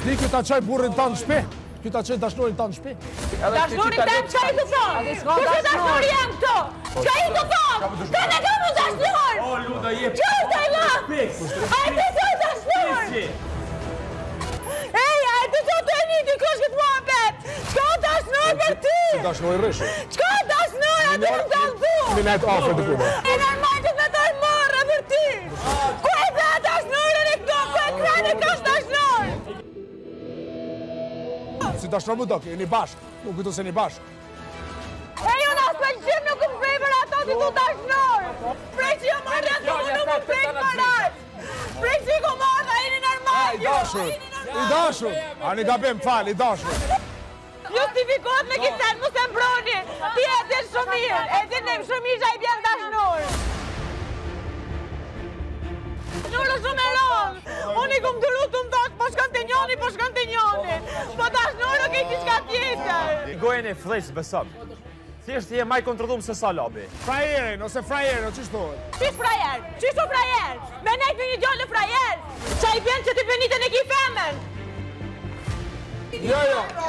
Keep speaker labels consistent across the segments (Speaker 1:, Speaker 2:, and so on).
Speaker 1: Zdi kjo ta qaj burrin tanë në shpi. Kjo ta qaj dashnorin tanë në shpi.
Speaker 2: Dashnorin tanë, qka i të thonë? Kërse dashnori jam këto? Qka i të thonë? Të në kam u dashnor!
Speaker 3: O, Luda, je...
Speaker 2: Qa i të la? A i të qaj dashnor? Ej, a i të qaj të e një t'i kosh këtë mua bet? Qka dashnor për ty?
Speaker 1: Si dashnori rëshë.
Speaker 2: Qka dashnor? A të në të albu?
Speaker 1: Mi najtë afer të kuna.
Speaker 2: E normal që të të marrë për ty. Ku e dhe dashnorën e këto? Ku e krane kash dashnor?
Speaker 1: Si dashnor më dok, e një bashk. Nuk këtu se një bashk.
Speaker 2: E ju në spëllqim nuk më prej për ato që tu dashnor. Prej që jo marrë ato më nuk më prej për atë. Prej që i ku marrë, a i një normal.
Speaker 1: I dashur. I dashur. A një gabim, fal, i dashur.
Speaker 2: Justifikohet me kitel, mu se mbroni. Ti e din shumë mirë. E din nem shumë mirë që a i bjen dashnor. Dashnor është shumë e rëmë. Unë i kumë duru të mdok, po shkën të njoni, po shkën të njoni. Po dashnor nuk e ti qka tjetër.
Speaker 3: Gojën e flesh, besëm. Thjesht je maj kontrolum se sa labi.
Speaker 1: Frajerin, ose frajerin, që shtohet?
Speaker 2: Qish frajer? Qish o frajer? Me nejt me një gjollë frajer? Qa i bjen që ti benitën e ki femen?
Speaker 1: Jo,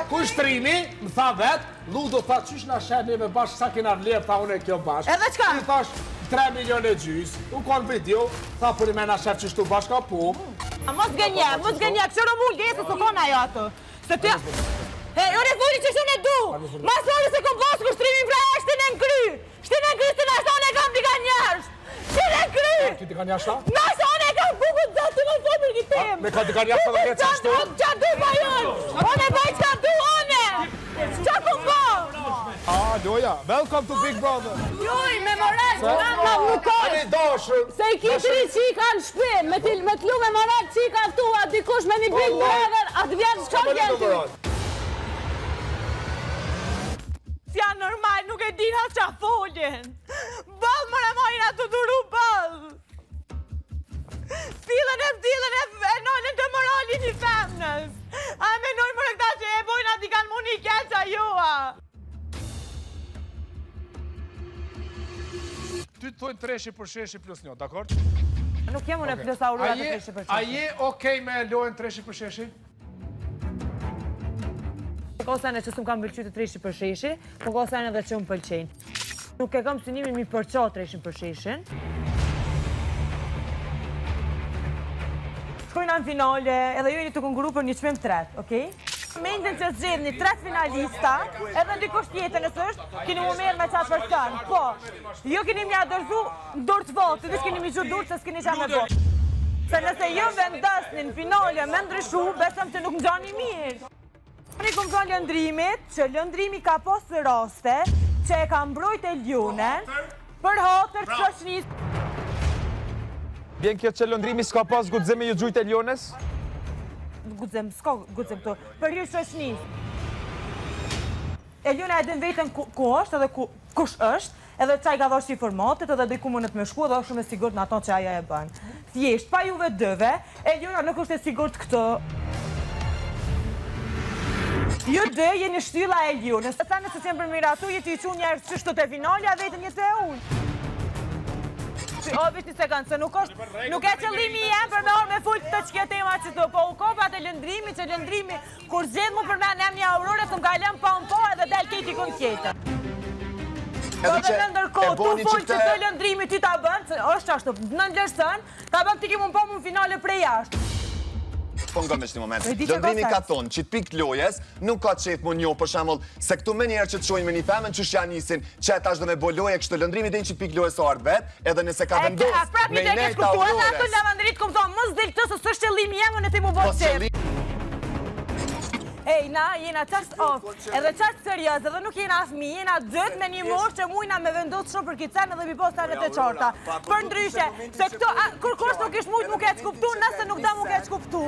Speaker 1: ku shtrimi, më tha vetë, Ludo tha, qysh nga shenë me bashkë, sa kena vlerë, tha unë e kjo bashkë.
Speaker 2: Edhe qka?
Speaker 1: I thash, 3 milion e gjys, u konë video, tha për i mena shef që shtu bashka, po.
Speaker 2: A mos gënje, këshërë mullë gjesë, së kona jo ato. Se të... Hej, ore furi që shumë e du! Masori se kom posë ku shtrimin pra e shtin e në kry! Shtin e në kry, shtin e ashton e kam t'i ka njerës! Shtin e në kry!
Speaker 1: Ti t'i ka njashta?
Speaker 2: Në ashton e kam bukut zë të më fërë për kitim!
Speaker 1: Me ka t'i ka njashta dhe këtë që shtu?
Speaker 2: Qa du pa jonë! One baj qka du, one! Qa ku po?
Speaker 1: Loja, welcome to Big Brother!
Speaker 2: Joj, me moral që kam nuk
Speaker 1: Ani dashur!
Speaker 2: se i kitri qika në shpin, me t'lu me moral qika tua, dikush me një Big Brother, atë vjetë shkon gjenti. S'ja normal, nuk e din atë qa foljen. Ballë më në majnë atë të duru ballë. Stilën e nolën të moralin i femnës. A me nojnë për këta që e bojnë ati kanë muni i keqa joa.
Speaker 1: Ty të thojnë treshi për sheshi plus një, dakord?
Speaker 2: Nuk jem unë e plus aurura të treshi për
Speaker 1: A
Speaker 2: sheshi.
Speaker 1: je okej me lojnë treshi për sheshi?
Speaker 2: Kosane që s'm kam pëlqy të treshi për sheshi, po kosane edhe që më pëlqenj. Nuk e kam synimin mi përqa treshin për sheshin. Shkojna në finale, edhe ju jeni të konguru për një qmim 3, okej? Mendin që zxedh një 3 finalista, edhe ndikush tjetër nësë është, keni mu merë me qatë person, po. Jo keni mja dërzu dur të votë, të keni mi gjur dur që s'keni qa me votë. Se nëse jo vendosni në finale me ndryshu, besëm që nuk më gjani mirë. Unë i kom thonë lëndrimit, që lëndrimi ka posë raste, që e ka mbrojt e ljunen, për hotër të shoqërisë.
Speaker 3: Bjen kjo që lëndrimi s'ka pas gudzemi ju gjujt e ljones?
Speaker 2: Gudzem, s'ka gudzem këto, për ju shoqërisë. E ljuna e din vetën ku është edhe kush është, edhe qaj ka dhosh informatet edhe dhe ku mënët me shku edhe është shumë e sigurt në ato që aja e bënë. Thjesht, pa juve dëve, e ljuna nuk është e sigurt këto. Ju dë jeni shtylla e ljunës. Sa nëse që më përmiratu, jeti i që njerës që shtu të finalja, vetën jetë e unë. O, vish një sekundë, se nuk e qëllimi jem për me orë me full të qke tema që të, po u kopat e lëndrimi, që lëndrimi, kur zxedh mu për me nem një aurore, të më kalem pa unë po edhe del keti kun kjetër. Po dhe në ndërkohë, tu full që të lëndrimi ti ta bënë, që është qashtu, në ndërësën, ta bënë ti ki mund po mu në finale prej jashtë.
Speaker 4: Po nga me që një moment, lëndrimi ka thonë që të pikë lojes, nuk ka qef më njo, për shemull, se këtu me njerë që të shojnë me një femen, që shja njësin, që e tash dhe me bo loje, kështë lëndrimi dhe një që të pikë lojes o ardë vetë, edhe nëse ka vendos me i nejt aurores.
Speaker 2: Ato lavandërit këmë thonë, mos del të së së shqellimi jemë në ti mu bërë qef. Ej, na jena qast off, edhe qast serios, edhe nuk jena fmi, jena dët me një mosh që mujna me vendos shumë për kicen edhe bipost të të qarta. Për ndryshe, se këto, kërkosh nuk ish mujt mu keq kuptu, nëse nuk da mu keq kuptu.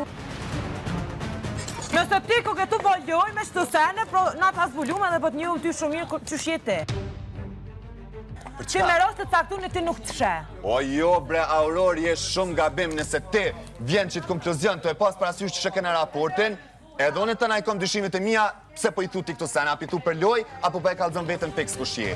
Speaker 2: Nëse ti ku këtu boljoj me shtu sene, pro na të hasbullume dhe po të njëhëm ty shumë mirë që shjeti. Që me rast të caktun e ti nuk të shë.
Speaker 4: O jo bre, Auror, je shumë gabim nëse ti vjen që të konkluzion të e pas parasysh që shëke në raportin, edhe unë të na i kom dyshimet e mija, pse po i thu ti këtu sene, api tu për loj, apo po e kalzon vetën peks ku shje.